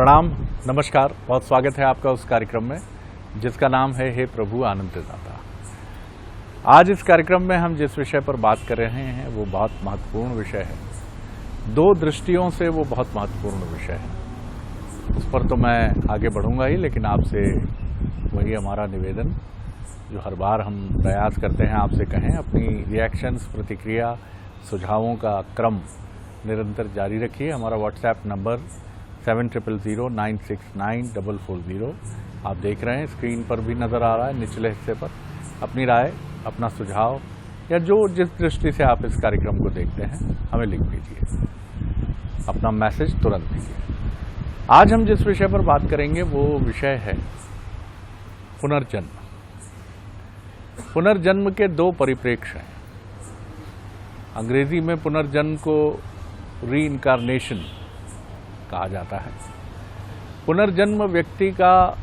प्रणाम, नमस्कार। बहुत स्वागत है आपका उस कार्यक्रम में जिसका नाम है हे प्रभु आनंद दाता। आज इस कार्यक्रम में हम जिस विषय पर बात कर रहे हैं वो बहुत महत्वपूर्ण विषय है। दो दृष्टियों से वो बहुत महत्वपूर्ण विषय है। उस पर तो मैं आगे बढ़ूंगा ही, लेकिन आपसे वही हमारा निवेदन जो हर बार हम प्रयास करते हैं आपसे कहें, अपनी रिएक्शंस, प्रतिक्रिया, सुझावों का क्रम निरंतर जारी रखिए। हमारा व्हाट्सएप नंबर 7000969440 आप देख रहे हैं, स्क्रीन पर भी नज़र आ रहा है निचले हिस्से पर। अपनी राय, अपना सुझाव या जो जिस दृष्टि से आप इस कार्यक्रम को देखते हैं हमें लिख दीजिए, अपना मैसेज तुरंत दीजिए। आज हम जिस विषय पर बात करेंगे वो विषय है पुनर्जन्म। पुनर्जन्म के दो परिप्रेक्ष्य हैं। अंग्रेजी में पुनर्जन्म को रीइंकार्नेशन कहा जाता है। पुनर्जन्म व्यक्ति का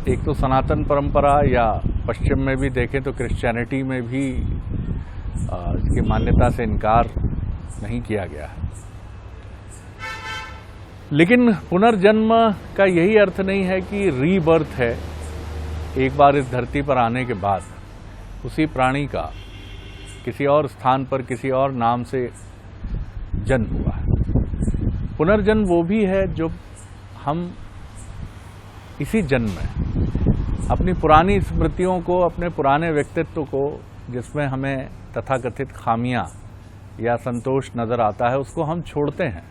एक तो सनातन परंपरा या पश्चिम में भी देखें तो क्रिश्चियनिटी में भी इसकी मान्यता से इनकार नहीं किया गया है। लेकिन पुनर्जन्म का यही अर्थ नहीं है कि रीबर्थ है, एक बार इस धरती पर आने के बाद उसी प्राणी का किसी और स्थान पर किसी और नाम से जन्म हुआ है। पुनर्जन्म वो भी है जो हम इसी जन्म में अपनी पुरानी स्मृतियों को, अपने पुराने व्यक्तित्व को, जिसमें हमें तथाकथित खामियां या संतोष नज़र आता है, उसको हम छोड़ते हैं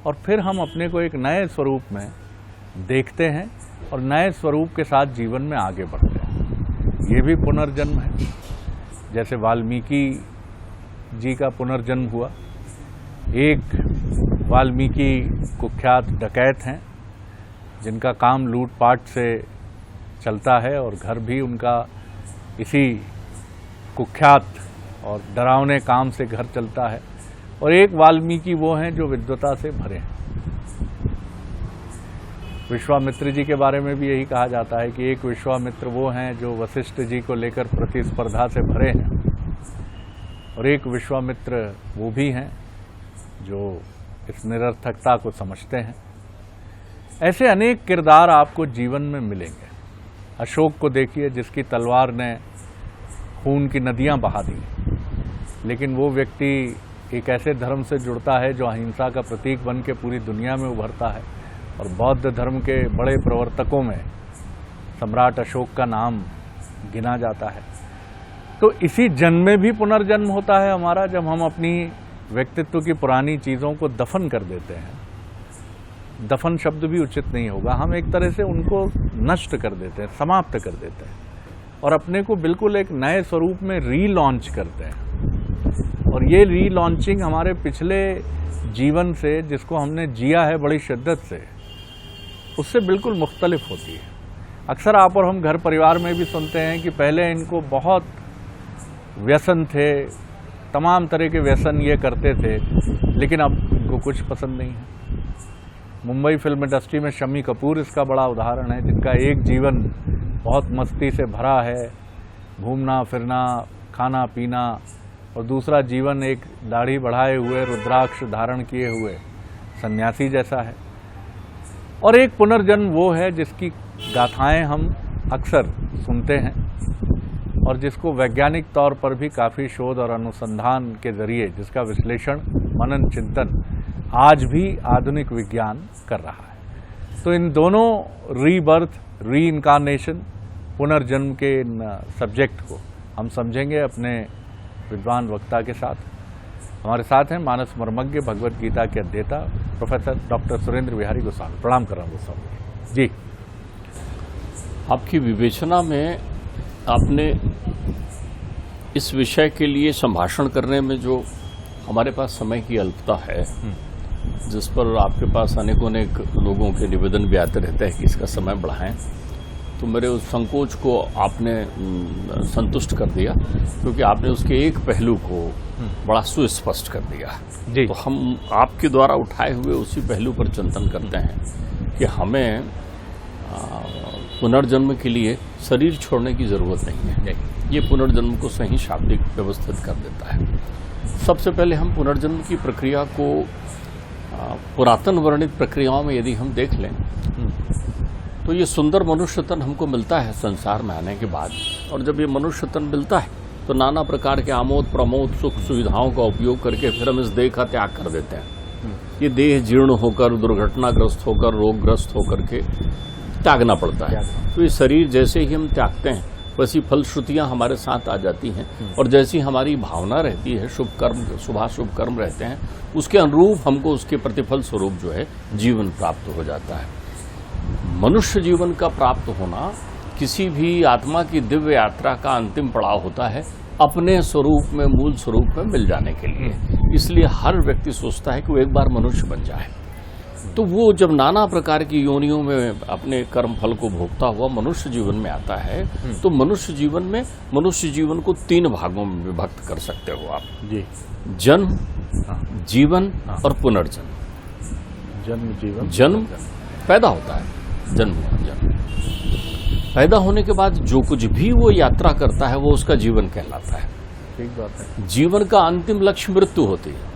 और फिर हम अपने को एक नए स्वरूप में देखते हैं और नए स्वरूप के साथ जीवन में आगे बढ़ते हैं। ये भी पुनर्जन्म है। जैसे वाल्मीकि जी का पुनर्जन्म हुआ। एक वाल्मीकि कुख्यात डकैत हैं जिनका काम लूटपाट से चलता है और घर भी उनका इसी कुख्यात और डरावने काम से घर चलता है। और एक वाल्मीकि वो हैं जो विद्वता से भरे हैं। विश्वामित्र जी के बारे में भी यही कहा जाता है कि एक विश्वामित्र वो हैं जो वशिष्ठ जी को लेकर प्रतिस्पर्धा से भरे हैं, और एक विश्वामित्र वो भी हैं जो इस निरर्थकता को समझते हैं। ऐसे अनेक किरदार आपको जीवन में मिलेंगे। अशोक को देखिए, जिसकी तलवार ने खून की नदियां बहा दी, लेकिन वो व्यक्ति एक ऐसे धर्म से जुड़ता है जो अहिंसा का प्रतीक बन के पूरी दुनिया में उभरता है, और बौद्ध धर्म के बड़े प्रवर्तकों में सम्राट अशोक का नाम गिना जाता है। तो इसी जन्म में भी पुनर्जन्म होता है हमारा, जब हम अपनी व्यक्तित्व की पुरानी चीज़ों को दफन कर देते हैं। दफन शब्द भी उचित नहीं होगा, हम एक तरह से उनको नष्ट कर देते हैं, समाप्त कर देते हैं और अपने को बिल्कुल एक नए स्वरूप में रीलॉन्च करते हैं। और ये रीलॉन्चिंग हमारे पिछले जीवन से, जिसको हमने जिया है बड़ी शिद्दत से, उससे बिल्कुल मुख्तलिफ होती है। अक्सर आप और हम घर परिवार में भी सुनते हैं कि पहले इनको बहुत व्यसन थे, तमाम तरह के व्यसन ये करते थे, लेकिन अब इनको कुछ पसंद नहीं है। मुंबई फिल्म इंडस्ट्री में शम्मी कपूर इसका बड़ा उदाहरण है, जिनका एक जीवन बहुत मस्ती से भरा है, घूमना फिरना, खाना पीना, और दूसरा जीवन एक दाढ़ी बढ़ाए हुए, रुद्राक्ष धारण किए हुए सन्यासी जैसा है। और एक पुनर्जन्म वो है जिसकी गाथाएं हम अक्सर सुनते हैं और जिसको वैज्ञानिक तौर पर भी काफ़ी शोध और अनुसंधान के जरिए, जिसका विश्लेषण, मनन, चिंतन आज भी आधुनिक विज्ञान कर रहा है। तो इन दोनों रीबर्थ, रीइंकार्नेशन, पुनर्जन्म के इन सब्जेक्ट को हम समझेंगे अपने विद्वान वक्ता के साथ। हमारे साथ हैं मानस मर्मज्ञ, भगवत गीता के अध्येता प्रोफेसर डॉक्टर सुरेंद्र बिहारी गोस्वामी। प्रणाम कर रहा हूँ गोस्वामी जी। आपकी विवेचना में आपने इस विषय के लिए संभाषण करने में जो हमारे पास समय की अल्पता है, जिस पर आपके पास अनेक लोगों के निवेदन भी आते रहते हैं कि इसका समय बढ़ाएं, तो मेरे उस संकोच को आपने संतुष्ट कर दिया, क्योंकि आपने उसके एक पहलू को बड़ा सुस्पष्ट कर दिया जी। तो हम आपके द्वारा उठाए हुए उसी पहलू पर चिंतन करते हैं कि हमें पुनर्जन्म के लिए शरीर छोड़ने की ज़रूरत नहीं है। ये पुनर्जन्म को सही शाब्दिक व्यवस्थित कर देता है। सबसे पहले हम पुनर्जन्म की प्रक्रिया को पुरातन वर्णित प्रक्रियाओं में यदि हम देख लें तो ये सुंदर मनुष्य तन हमको मिलता है संसार में आने के बाद। और जब ये मनुष्य तन मिलता है तो नाना प्रकार के आमोद प्रमोद सुख सुविधाओं का उपयोग करके फिर हम इस देह का त्याग कर देते हैं। ये देह जीर्ण होकर, दुर्घटनाग्रस्त होकर, रोगग्रस्त होकर के त्यागना पड़ता है। तो ये शरीर जैसे ही हम त्यागते हैं वैसी फलश्रुतियाँ हमारे साथ आ जाती हैं, और जैसी हमारी भावना रहती है, शुभ कर्म, शुभाशुभ कर्म रहते हैं, उसके अनुरूप हमको उसके प्रतिफल स्वरूप जो है जीवन प्राप्त हो जाता है। मनुष्य जीवन का प्राप्त होना किसी भी आत्मा की दिव्य यात्रा का अंतिम पड़ाव होता है, अपने स्वरूप में, मूल स्वरूप में मिल जाने के लिए। इसलिए हर व्यक्ति सोचता है कि वो एक बार मनुष्य बन जाए। तो वो जब नाना प्रकार की योनियों में अपने कर्म फल को भोगता हुआ मनुष्य जीवन में आता है, तो मनुष्य जीवन में मनुष्य जीवन को 3 भागों में विभक्त कर सकते हो आप जी। जन्म, जीवन और पुनर्जन्म। जन्म पैदा होता है, जन्म पैदा होने के बाद जो कुछ भी वो यात्रा करता है वो उसका जीवन कहलाता है। ठीक बात है। जीवन का अंतिम लक्ष्य मृत्यु होती है।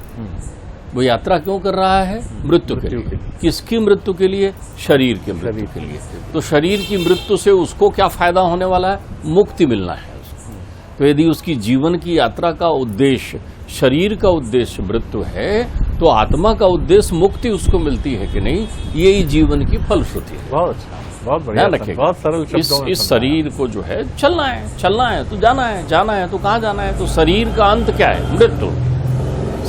वो यात्रा क्यों कर रहा है? मृत्यु के लिए। किसकी मृत्यु के लिए? शरीर की मृत्यु के लिए। तो शरीर की मृत्यु से उसको क्या फायदा होने वाला है? मुक्ति मिलना है उसको। तो यदि उसकी जीवन की यात्रा का उद्देश्य, शरीर का उद्देश्य मृत्यु है, तो आत्मा का उद्देश्य मुक्ति उसको मिलती है कि नहीं, यही जीवन की फलश्रुति है। बहुत अच्छा, बहुत बढ़िया, बहुत सरल शब्दों में। इस शरीर को जो है चलना है तो जाना है तो कहाँ जाना है? तो शरीर का अंत क्या है? मृत्यु।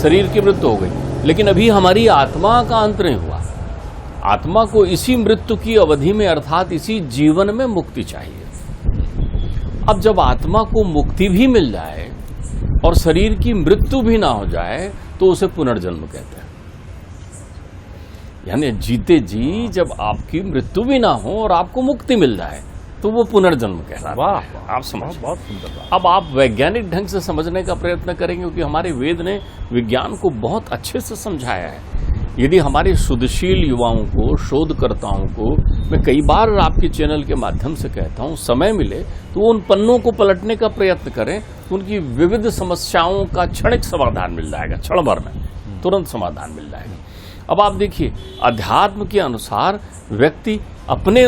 शरीर की मृत्यु हो गई, लेकिन अभी हमारी आत्मा का अंत नहीं हुआ। आत्मा को इसी मृत्यु की अवधि में, अर्थात इसी जीवन में मुक्ति चाहिए। अब जब आत्मा को मुक्ति भी मिल जाए और शरीर की मृत्यु भी ना हो जाए तो उसे पुनर्जन्म कहते हैं। यानी जीते जी जब आपकी मृत्यु भी ना हो और आपको मुक्ति मिल जाए तो वो पुनर्जन्म कहलाता है। आप समझ, बहुत सुंदर बात। अब आप वैज्ञानिक ढंग से समझने का प्रयत्न करेंगे, क्योंकि हमारे वेद ने विज्ञान को बहुत अच्छे से समझाया है। यदि हमारे शुद्धशील युवाओं को, शोधकर्ताओं को, मैं कई बार आपके चैनल के माध्यम से कहता हूं, समय मिले तो उन पन्नों को पलटने का प्रयत्न करें, तो उनकी विविध समस्याओं का क्षणिक समाधान मिल जाएगा। क्षण भर में तुरंत समाधान मिल जाएगा। अब आप देखिए, अध्यात्म के अनुसार व्यक्ति अपने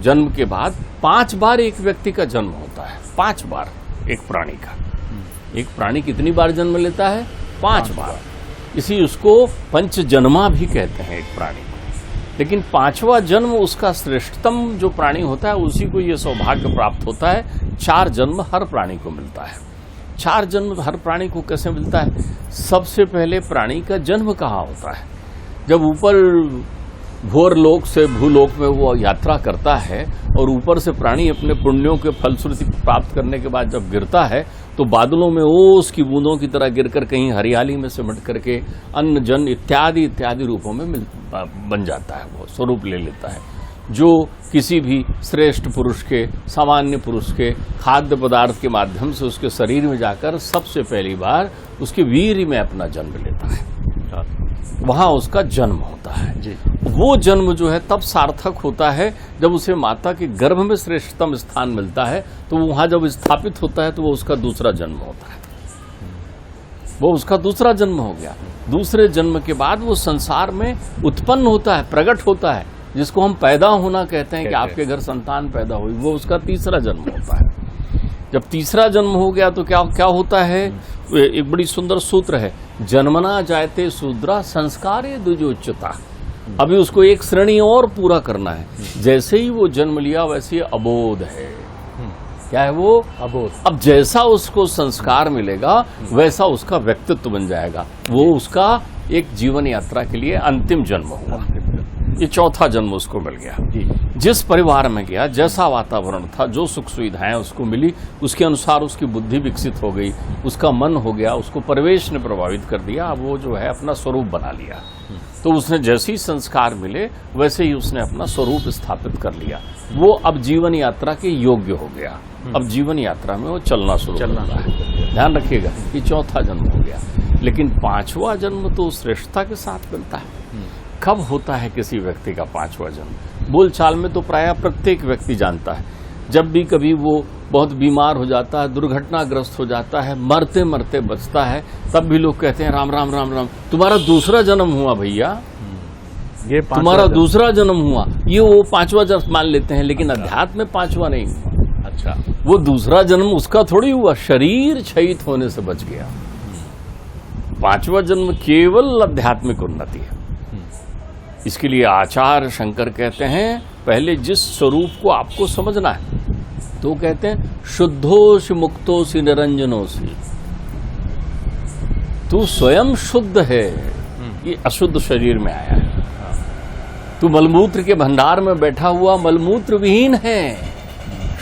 जन्म के बाद 5 बार एक व्यक्ति का जन्म होता है। 5 बार एक प्राणी का। एक प्राणी कितनी बार जन्म लेता है? 5 बार। इसी उसको पंचजन्मा भी कहते हैं एक प्राणी को। लेकिन 5वां जन्म उसका श्रेष्ठतम जो प्राणी होता है, उसी को ये सौभाग्य प्राप्त होता है। 4 जन्म हर प्राणी को मिलता है। 4 जन्म हर प्राणी को कैसे मिलता है? सबसे पहले प्राणी का जन्म कहाँ होता है? जब ऊपर भोर लोक से भूलोक में वो यात्रा करता है और ऊपर से प्राणी अपने पुण्यों के फलश्रुति प्राप्त करने के बाद जब गिरता है तो बादलों में ओस की बूंदों की तरह गिरकर कहीं हरियाली में सिमट करके अन्न जन इत्यादि इत्यादि रूपों में बन जाता है। वो स्वरूप ले लेता है, जो किसी भी श्रेष्ठ पुरुष के, सामान्य पुरुष के खाद्य पदार्थ के माध्यम से उसके शरीर में जाकर सबसे पहली बार उसके वीर्य में अपना जन्म लेता है। वहां उसका जन्म होता है जी। वो जन्म जो है तब सार्थक होता है जब उसे माता के गर्भ में श्रेष्ठतम स्थान मिलता है। तो वहां जब स्थापित होता है तो वो उसका दूसरा जन्म होता है। वो उसका दूसरा जन्म हो गया। दूसरे जन्म के बाद वो संसार में उत्पन्न होता है, प्रकट होता है, जिसको हम पैदा होना कहते हैं कि आपके घर संतान पैदा हुई। वो उसका तीसरा जन्म होता है। जब तीसरा जन्म हो गया तो क्या क्या होता है? एक बड़ी सुंदर सूत्र है, जन्मना जायते शूद्रा संस्कारे द्विजोच्युता। अभी उसको एक श्रेणी और पूरा करना है। जैसे ही वो जन्म लिया वैसे अबोध है। क्या है वो? अबोध। अब जैसा उसको संस्कार मिलेगा वैसा उसका व्यक्तित्व बन जाएगा। वो उसका एक जीवन यात्रा के लिए अंतिम जन्म हुआ। ये चौथा जन्म उसको मिल गया। जिस परिवार में गया, जैसा वातावरण था, जो सुख सुविधाएं उसको मिली, उसके अनुसार उसकी बुद्धि विकसित हो गई, उसका मन हो गया, उसको परिवेश ने प्रभावित कर दिया। अब वो जो है अपना स्वरूप बना लिया। तो उसने जैसे ही संस्कार मिले वैसे ही उसने अपना स्वरूप स्थापित कर लिया। वो अब जीवन यात्रा के योग्य हो गया। अब जीवन यात्रा में वो चलना शुरू करता है। ध्यान रखिएगा, ये चौथा जन्म हो गया। लेकिन 5वां जन्म तो श्रेष्ठता के साथ मिलता है। कब होता है किसी व्यक्ति का 5वां जन्म? बोलचाल में तो प्रायः प्रत्येक व्यक्ति जानता है। जब भी कभी वो बहुत बीमार हो जाता है, दुर्घटनाग्रस्त हो जाता है, मरते मरते बचता है, तब भी लोग कहते हैं राम राम राम राम, तुम्हारा दूसरा जन्म हुआ भैया। ये तुम्हारा दूसरा जन्म हुआ, ये वो 5वां जन्म मान लेते हैं, लेकिन अध्यात्म में 5वां नहीं हुआ। अच्छा, वो दूसरा जन्म उसका थोड़ी हुआ, शरीर क्षयित होने से बच गया। 5वां जन्म केवल आध्यात्मिक उन्नति है। इसके लिए आचार्य शंकर कहते हैं पहले जिस स्वरूप को आपको समझना है, तो कहते हैं शुद्धोसि मुक्तोसि निरंजनोसि, तू स्वयं शुद्ध है, ये अशुद्ध शरीर में आया है। तू मलमूत्र के भंडार में बैठा हुआ मलमूत्र विहीन है,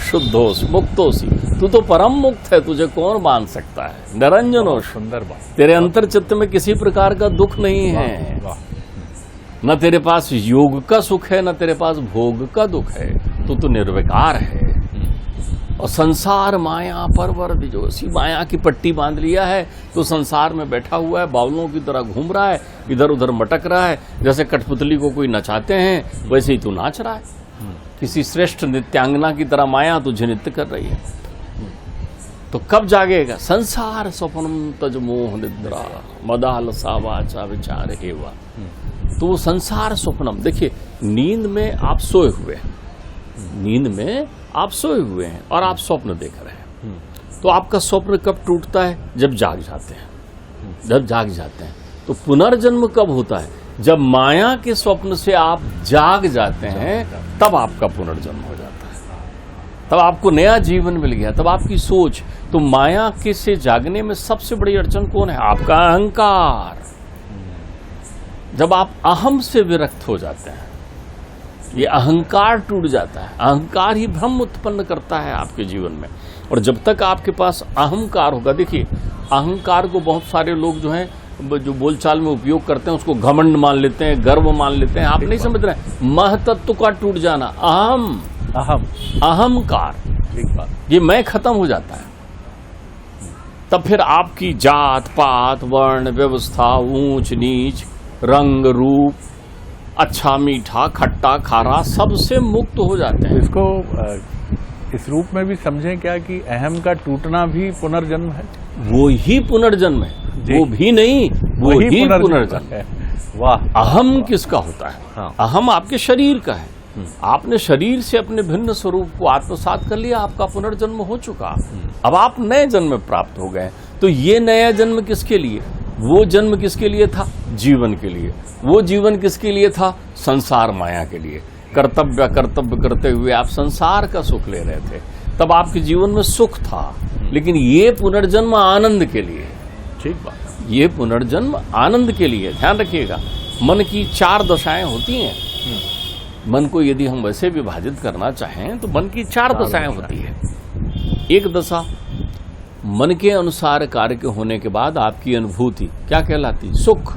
शुद्धोसि मुक्तोसि, तू तो परम मुक्त है, तुझे कौन बांध सकता है। निरंजनो, सुंदर बात। तेरे अंतर चित्त में किसी प्रकार का दुख नहीं है, न तेरे पास योग का सुख है, न तेरे पास भोग का दुख है, तो निर्विकार है। और संसार माया परवर जो इसी माया की पट्टी बांध लिया है, तो संसार में बैठा हुआ है, बावलों की तरह घूम रहा है, इधर उधर मटक रहा है। जैसे कठपुतली को कोई नचाते हैं, वैसे ही तू नाच रहा है। किसी श्रेष्ठ नृत्यांगना की तरह माया तुझे नृत्य कर रही है। तो कब जागेगा? संसार स्वप्नम तज मोह निद्रा मदाल सावाचा विचार हेवा। तो वो संसार स्वप्नम, देखिए नींद में आप सोए हुए हैं, नींद में आप सोए हुए हैं और आप स्वप्न देख रहे हैं। तो आपका स्वप्न कब टूटता है? जब जाग जाते हैं। जब जाग जाते हैं तो पुनर्जन्म कब होता है? जब माया के स्वप्न से आप जाग जाते हैं, तब आपका पुनर्जन्म हो जाता है, तब आपको नया जीवन मिल गया, तब आपकी सोच। तो माया के से जागने में सबसे बड़ी अड़चन कौन है? आपका अहंकार। जब आप अहम से विरक्त हो जाते हैं, ये अहंकार टूट जाता है। अहंकार ही भ्रम उत्पन्न करता है आपके जीवन में। और जब तक आपके पास अहंकार होगा, देखिए अहंकार को बहुत सारे लोग जो हैं, जो बोलचाल में उपयोग करते हैं, उसको घमंड मान लेते हैं, गर्व मान लेते हैं। आप नहीं समझ रहे हैं, महतत्व का टूट जाना, अहंकार, ये मैं खत्म हो जाता है। तब फिर आपकी जात पात वर्ण व्यवस्था, ऊंच नीच, रंग रूप, अच्छा मीठा खट्टा खारा, सबसे मुक्त हो जाते हैं। इसको इस रूप में भी समझें क्या कि अहम का टूटना भी पुनर्जन्म है? वो ही पुनर्जन्म है, वो भी नहीं, वो ही पुनर्जन्म है। वाह! अहम किसका होता है? हाँ। अहम आपके शरीर का है। आपने शरीर से अपने भिन्न स्वरूप को आत्मसात कर लिया, आपका पुनर्जन्म हो चुका। अब आप नए जन्म में प्राप्त हो गए। तो ये नया जन्म किसके लिए? वो जन्म किसके लिए था? जीवन के लिए। वो जीवन किसके लिए था? संसार माया के लिए। कर्तव्य करते हुए आप संसार का सुख ले रहे थे, तब आपके जीवन में सुख था। लेकिन ये पुनर्जन्म आनंद के लिए। ठीक बात, ये पुनर्जन्म आनंद के लिए। ध्यान रखिएगा, मन की 4 दशाएं होती हैं। मन को यदि हम वैसे विभाजित करना चाहें तो मन की 4 दशाएं होती है। एक दशा मन के अनुसार कार्य के होने के बाद आपकी अनुभूति क्या कहलाती? सुख।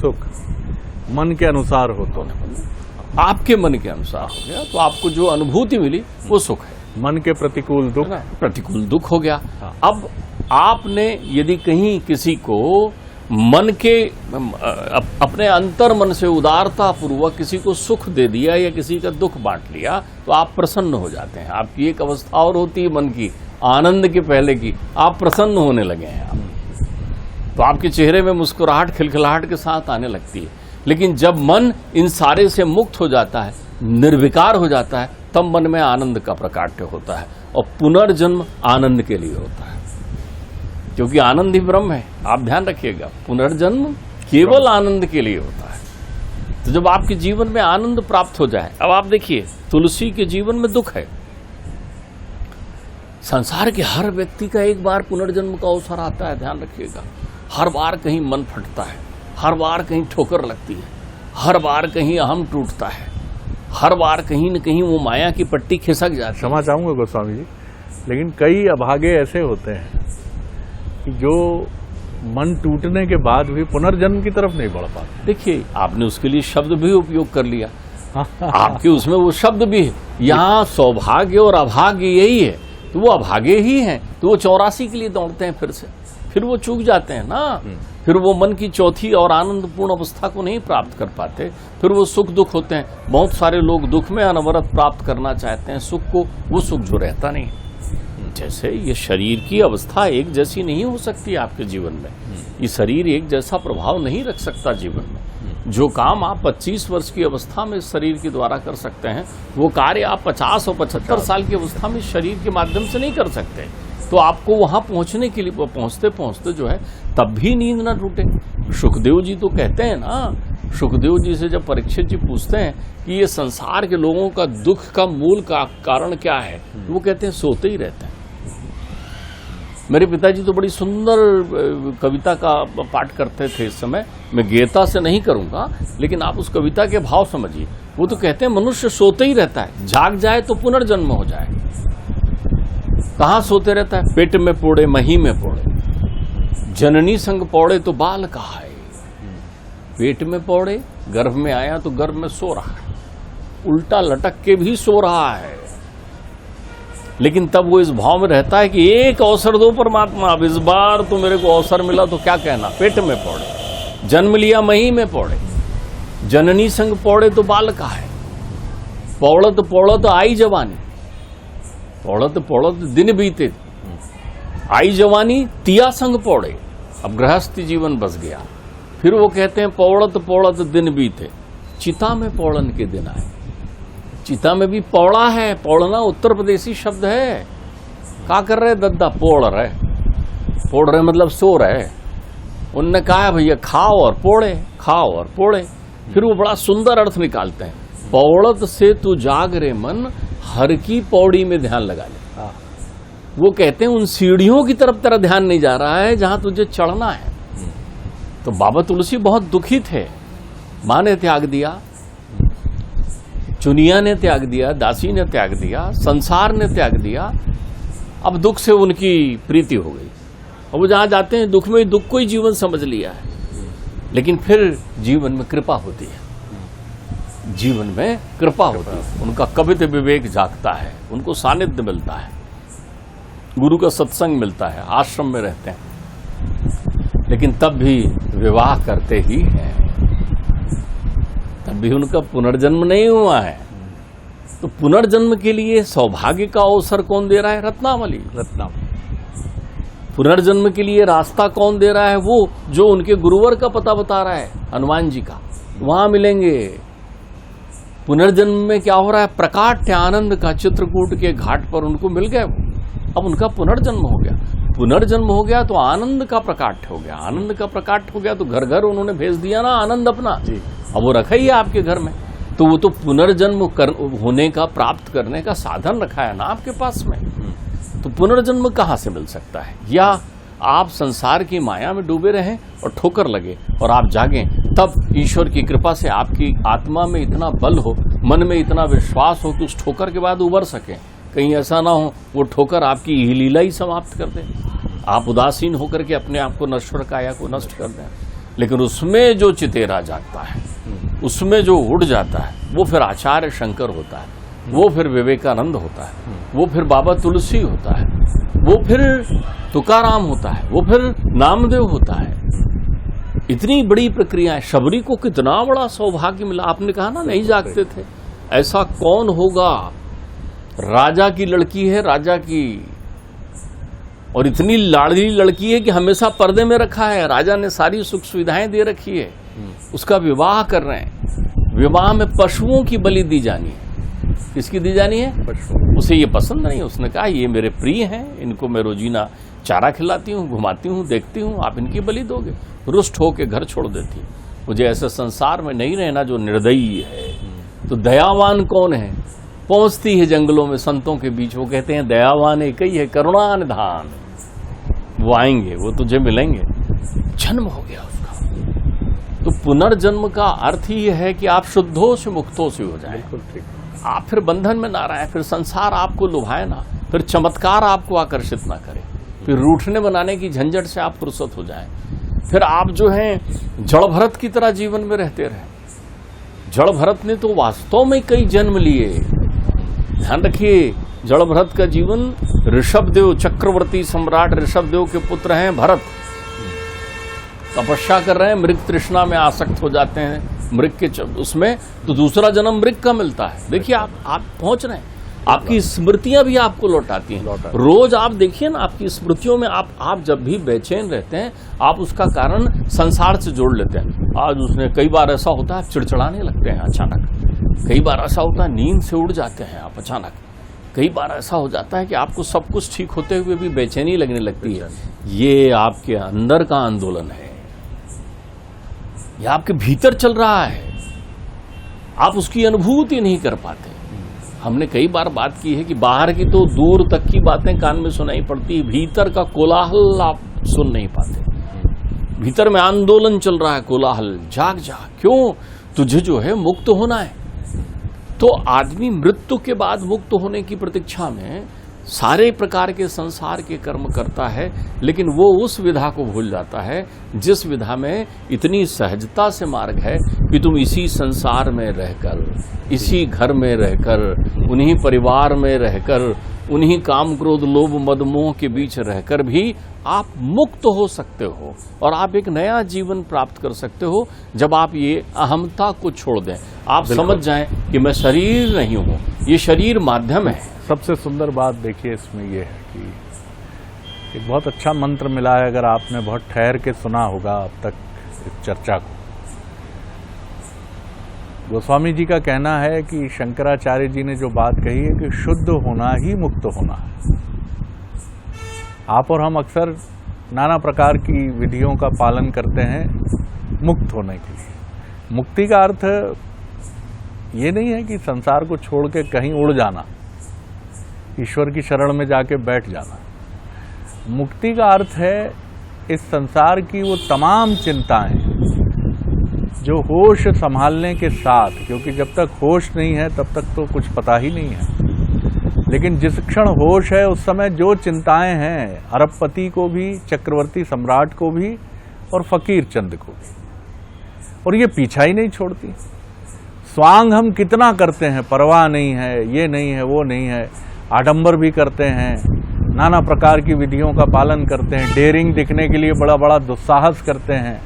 सुख मन के अनुसार हो, तो आपके मन के अनुसार हो गया, तो आपको जो अनुभूति मिली वो सुख है। मन के प्रतिकूल दुख, प्रतिकूल दुख हो गया। अब आपने यदि कहीं किसी को मन के अपने अंतर मन से उदारता पूर्वक किसी को सुख दे दिया या किसी का दुख बांट लिया, तो आप प्रसन्न हो जाते हैं। आपकी एक अवस्था और होती है मन की, आनंद के पहले की, आप प्रसन्न होने लगे हैं। आप तो आपके चेहरे में मुस्कुराहट खिलखिलाहट के साथ आने लगती है। लेकिन जब मन इन सारे से मुक्त हो जाता है, निर्विकार हो जाता है, तब मन में आनंद का प्रकाट्य होता है। और पुनर्जन्म आनंद के लिए होता है, क्योंकि आनंद ही ब्रह्म है। आप ध्यान रखिएगा, पुनर्जन्म केवल आनंद के लिए होता है। तो जब आपके जीवन में आनंद प्राप्त हो जाए, अब आप देखिए तुलसी के जीवन में दुख है। संसार के हर व्यक्ति का एक बार पुनर्जन्म का अवसर आता है, ध्यान रखिएगा। हर बार कहीं मन फटता है, हर बार कहीं ठोकर लगती है, हर बार कहीं अहम टूटता है, हर बार कहीं न कहीं वो माया की पट्टी खिसक जाती है। क्षमा चाहूंगा गोस्वामी जी, लेकिन कई अभागे ऐसे होते हैं कि जो मन टूटने के बाद भी पुनर्जन्म की तरफ नहीं बढ़ पाते। देखिए, आपने उसके लिए शब्द भी उपयोग कर लिया। आपके उसमें वो शब्द भी है। यहाँ सौभाग्य और अभाग्य यही है, तो वो अभागे ही हैं, तो वो 84 के लिए दौड़ते हैं फिर वो चूक जाते हैं ना। फिर वो मन की चौथी और आनंदपूर्ण अवस्था को नहीं प्राप्त कर पाते। फिर वो सुख दुख होते हैं। बहुत सारे लोग दुख में अनवरत प्राप्त करना चाहते हैं सुख को, वो सुख जो रहता नहीं। जैसे ये शरीर की अवस्था एक जैसी नहीं हो सकती आपके जीवन में, ये शरीर एक जैसा प्रभाव नहीं रख सकता जीवन में। जो काम आप 25 वर्ष की अवस्था में शरीर के द्वारा कर सकते हैं, वो कार्य आप 50 और 75 साल की अवस्था में शरीर के माध्यम से नहीं कर सकते। तो आपको वहां पहुंचने के लिए पहुंचते पहुंचते जो है तब भी नींद ना टूटे। सुखदेव जी तो कहते हैं ना, सुखदेव जी से जब परीक्षित जी पूछते हैं कि ये संसार के लोगों का दुख का मूल का कारण क्या है, वो कहते हैं सोते ही रहते हैं। मेरे पिताजी तो बड़ी सुंदर कविता का पाठ करते थे इस समय, मैं गीता से नहीं करूंगा, लेकिन आप उस कविता के भाव समझिए। वो तो कहते हैं मनुष्य सोते ही रहता है, जाग जाए तो पुनर्जन्म हो जाए। कहाँ सोते रहता है? पेट में पोड़े मही में पोड़े, जननी संग पौड़े तो बाल कहा है। पेट में पौड़े, गर्भ में आया तो गर्भ में सो रहा है, उल्टा लटक के भी सो रहा है, लेकिन तब वो इस भाव में रहता है कि एक अवसर दो परमात्मा, अब इस बार तो मेरे को अवसर मिला तो क्या कहना। पेट में पौड़े, जन्म लिया मही में पौड़े, जननी संग पौड़े तो बाल का है। पौड़त पौड़त आई जवानी, पौड़त पौड़त दिन बीते, आई जवानी तिया संग पौड़े। अब गृहस्थी जीवन बस गया। फिर वो कहते हैं पौड़त पौड़त दिन बीते, चिता में पौड़न के दिन आए। चिता में भी पौड़ा है, पौड़ना उत्तर प्रदेशी शब्द है। क्या कर रहे दद्दा? पौड़ रहे, पौड़ रहे मतलब सो रहे। उनने कहा भैया खाओ और पोड़े, खाओ और पोड़े। फिर वो बड़ा सुंदर अर्थ निकालते हैं, पौड़त से तू जाग रे मन, हर की पौड़ी में ध्यान लगा ले। वो कहते हैं उन सीढ़ियों की तरफ तेरा ध्यान नहीं जा रहा है जहां तुझे चढ़ना है। तो बाबा तुलसी बहुत दुखी थे, मां ने त्याग दिया, चुनिया ने त्याग दिया, दासी ने त्याग दिया, संसार ने त्याग दिया। अब दुख से उनकी प्रीति हो गई, और वो जहां जाते हैं दुख में दुख को ही जीवन समझ लिया है। लेकिन फिर जीवन में कृपा होती है, जीवन में कृपा होती है, उनका कवित विवेक जागता है, उनको सानिध्य मिलता है, गुरु का सत्संग मिलता है, आश्रम में रहते हैं। लेकिन तब भी विवाह करते ही हैं, तब भी उनका पुनर्जन्म नहीं हुआ है। तो पुनर्जन्म के लिए सौभाग्य का अवसर कौन दे रहा है? रत्नावली। पुनर्जन्म के लिए रास्ता कौन दे रहा है? वो जो उनके गुरुवर का पता बता रहा है, हनुमान जी का, वहां मिलेंगे। पुनर्जन्म में क्या हो रहा है? प्रकाट्य आनंद का चित्रकूट के घाट पर उनको मिल गया। अब उनका पुनर्जन्म हो गया। पुनर्जन्म हो गया तो आनंद का प्रकाट हो गया, आनंद का प्रकाट हो गया तो घर घर उन्होंने भेज दिया ना आनंद अपना। अब वो रखा ही है आपके घर में, तो वो तो पुनर्जन्म होने का, प्राप्त करने का साधन रखा है ना आपके पास में। तो पुनर्जन्म कहाँ से मिल सकता है? या आप संसार की माया में डूबे रहें और ठोकर लगे और आप जागें, तब ईश्वर की कृपा से आपकी आत्मा में इतना बल हो, मन में इतना विश्वास हो कि उस ठोकर के बाद उबर सके। कहीं ऐसा ना हो वो ठोकर आपकी लीला ही समाप्त कर दे, आप उदासीन होकर के अपने आप को, नश्वर काया को नष्ट कर दें। लेकिन उसमें जो चितेरा जागता है, उसमें जो उड़ जाता है, वो फिर आचार्य शंकर होता है, वो फिर विवेकानंद होता है, वो फिर बाबा तुलसी होता है, वो फिर तुकाराम होता है, वो फिर नामदेव होता है। इतनी बड़ी प्रक्रिया है। शबरी को कितना बड़ा सौभाग्य मिला। आपने कहा ना नहीं जागते थे, ऐसा कौन होगा? राजा की लड़की है, राजा की, और इतनी लाडली लड़की है कि हमेशा पर्दे में रखा है। राजा ने सारी सुख सुविधाएं दे रखी है, उसका विवाह कर रहे हैं। विवाह में पशुओं की बलि दी जानी है। किसकी दी जानी है? पशुओं। उसे ये पसंद नहीं, उसने कहा ये मेरे प्रिय हैं, इनको मैं रोजीना चारा खिलाती हूँ, घुमाती हूँ, देखती हूँ, आप इनकी बलि दोगे? रुष्ट होके घर छोड़ देती है। मुझे ऐसे संसार में नहीं रहना जो निर्दयी है। तो दयावान कौन है? पहुंचती है जंगलों में, संतों के बीच, वो कहते हैं दयावान एक ही है, करुणा निधान। वो आएंगे, वो तुझे मिलेंगे। जन्म हो गया उसका। तो पुनर्जन्म का अर्थ ही है कि आप शुद्धों से मुक्तों से हो जाए। आप फिर बंधन में ना रहें, फिर संसार आपको लुभाए ना, फिर चमत्कार आपको आकर्षित ना करे, फिर रूठने बनाने की झंझट से आप फुर्सत हो जाएं। फिर आप जो हैं जड़ भरत की तरह जीवन में रहते रहे। जड़ भरत ने तो वास्तव में कई जन्म लिए। ध्यान रखिए, जड़ भरत का जीवन, ऋषभदेव, चक्रवर्ती सम्राट ऋषभदेव के पुत्र हैं भरत, तपस्या कर रहे हैं, मृग तृष्णा में आसक्त हो जाते हैं, मृग के उसमें, तो दूसरा जन्म मृग का मिलता है। देखिए आप पहुंच रहे हैं, आपकी स्मृतियां भी आपको लौटाती हैं। रोज आप देखिए ना, आपकी स्मृतियों में आप जब भी बेचैन रहते हैं, आप उसका कारण संसार से जोड़ लेते हैं। आज उसने, कई बार ऐसा होता है आप चिड़चिड़ाने लगते हैं अचानक, कई बार ऐसा होता है नींद से उड़ जाते हैं आप अचानक, कई बार ऐसा हो जाता है कि आपको सब कुछ ठीक होते हुए भी बेचैनी लगने लगती है। ये आपके अंदर का आंदोलन है, ये आपके भीतर चल रहा है, आप उसकी अनुभूति नहीं कर पाते। हमने कई बार बात की है कि बाहर की तो दूर तक की बातें कान में सुनाई पड़ती, भीतर का कोलाहल आप सुन नहीं पाते। भीतर में आंदोलन चल रहा है, कोलाहल, जाग जा, क्यों? तुझे जो है मुक्त होना है। तो आदमी मृत्यु के बाद मुक्त होने की प्रतीक्षा में सारे प्रकार के संसार के कर्म करता है, लेकिन वो उस विधा को भूल जाता है जिस विधा में इतनी सहजता से मार्ग है कि तुम इसी संसार में रहकर, इसी घर में रहकर, उन्हीं परिवार में रहकर, उन्हीं काम क्रोध लोभ मद मोह के बीच रहकर भी आप मुक्त हो सकते हो और आप एक नया जीवन प्राप्त कर सकते हो जब आप ये अहमता को छोड़ दें। आप समझ जाएं कि मैं शरीर नहीं हूं, ये शरीर माध्यम है। सबसे सुंदर बात देखिए इसमें ये है कि एक बहुत अच्छा मंत्र मिला है, अगर आपने बहुत ठहर के सुना होगा अब तक इस चर्चा को। गोस्वामी जी का कहना है कि शंकराचार्य जी ने जो बात कही है कि शुद्ध होना ही मुक्त होना है। आप और हम अक्सर नाना प्रकार की विधियों का पालन करते हैं मुक्त होने के लिए। मुक्ति का अर्थ ये नहीं है कि संसार को छोड़ के कहीं उड़ जाना, ईश्वर की शरण में जाके बैठ जाना। मुक्ति का अर्थ है इस संसार की वो तमाम चिंताएं जो होश संभालने के साथ, क्योंकि जब तक होश नहीं है तब तक तो कुछ पता ही नहीं है, लेकिन जिस क्षण होश है उस समय जो चिंताएं हैं, अरबपति को भी, चक्रवर्ती सम्राट को भी और फकीर चंद को भी, और ये पीछा ही नहीं छोड़ती। स्वांग हम कितना करते हैं, परवाह नहीं है, ये नहीं है, वो नहीं है, आडंबर भी करते हैं, नाना प्रकार की विधियों का पालन करते हैं, डेयरिंग दिखने के लिए बड़ा बड़ा दुस्साहस करते हैं।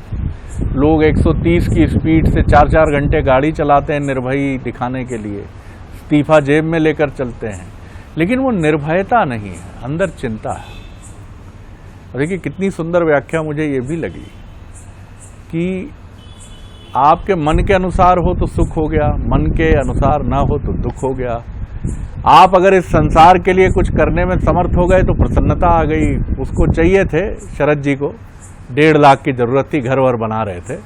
लोग 130 की स्पीड से 4-4 घंटे गाड़ी चलाते हैं निर्भयी दिखाने के लिए, इस्तीफा जेब में लेकर चलते हैं, लेकिन वो निर्भयता नहीं है, अंदर चिंता है। और देखिए कितनी सुंदर व्याख्या मुझे ये भी लगी कि आपके मन के अनुसार हो तो सुख हो गया, मन के अनुसार ना हो तो दुख हो गया। आप अगर इस संसार के लिए कुछ करने में समर्थ हो गए तो प्रसन्नता आ गई। उसको चाहिए थे, शरद जी को 1.5 लाख की जरूरत थी, घर वर बना रहे थे,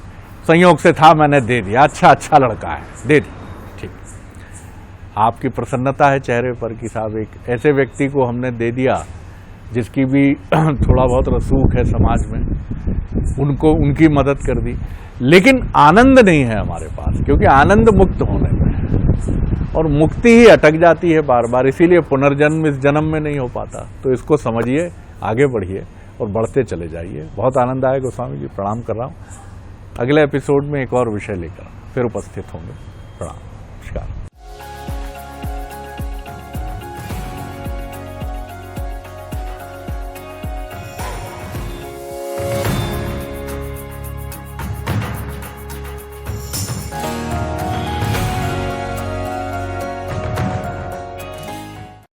संयोग से था, मैंने दे दिया, अच्छा लड़का है, दे दिया, ठीक। आपकी प्रसन्नता है चेहरे पर कि साहब एक ऐसे व्यक्ति को हमने दे दिया जिसकी भी थोड़ा बहुत रसूख है समाज में, उनको उनकी मदद कर दी, लेकिन आनंद नहीं है हमारे पास, क्योंकि आनंद मुक्त होने में है और मुक्ति ही अटक जाती है बार बार, इसीलिए पुनर्जन्म इस जन्म में नहीं हो पाता। तो इसको समझिए, आगे बढ़िए और बढ़ते चले जाइए। बहुत आनंद आया गोस्वामी जी, प्रणाम कर रहा हूँ। अगले एपिसोड में एक और विषय लेकर फिर उपस्थित होंगे। प्रणाम।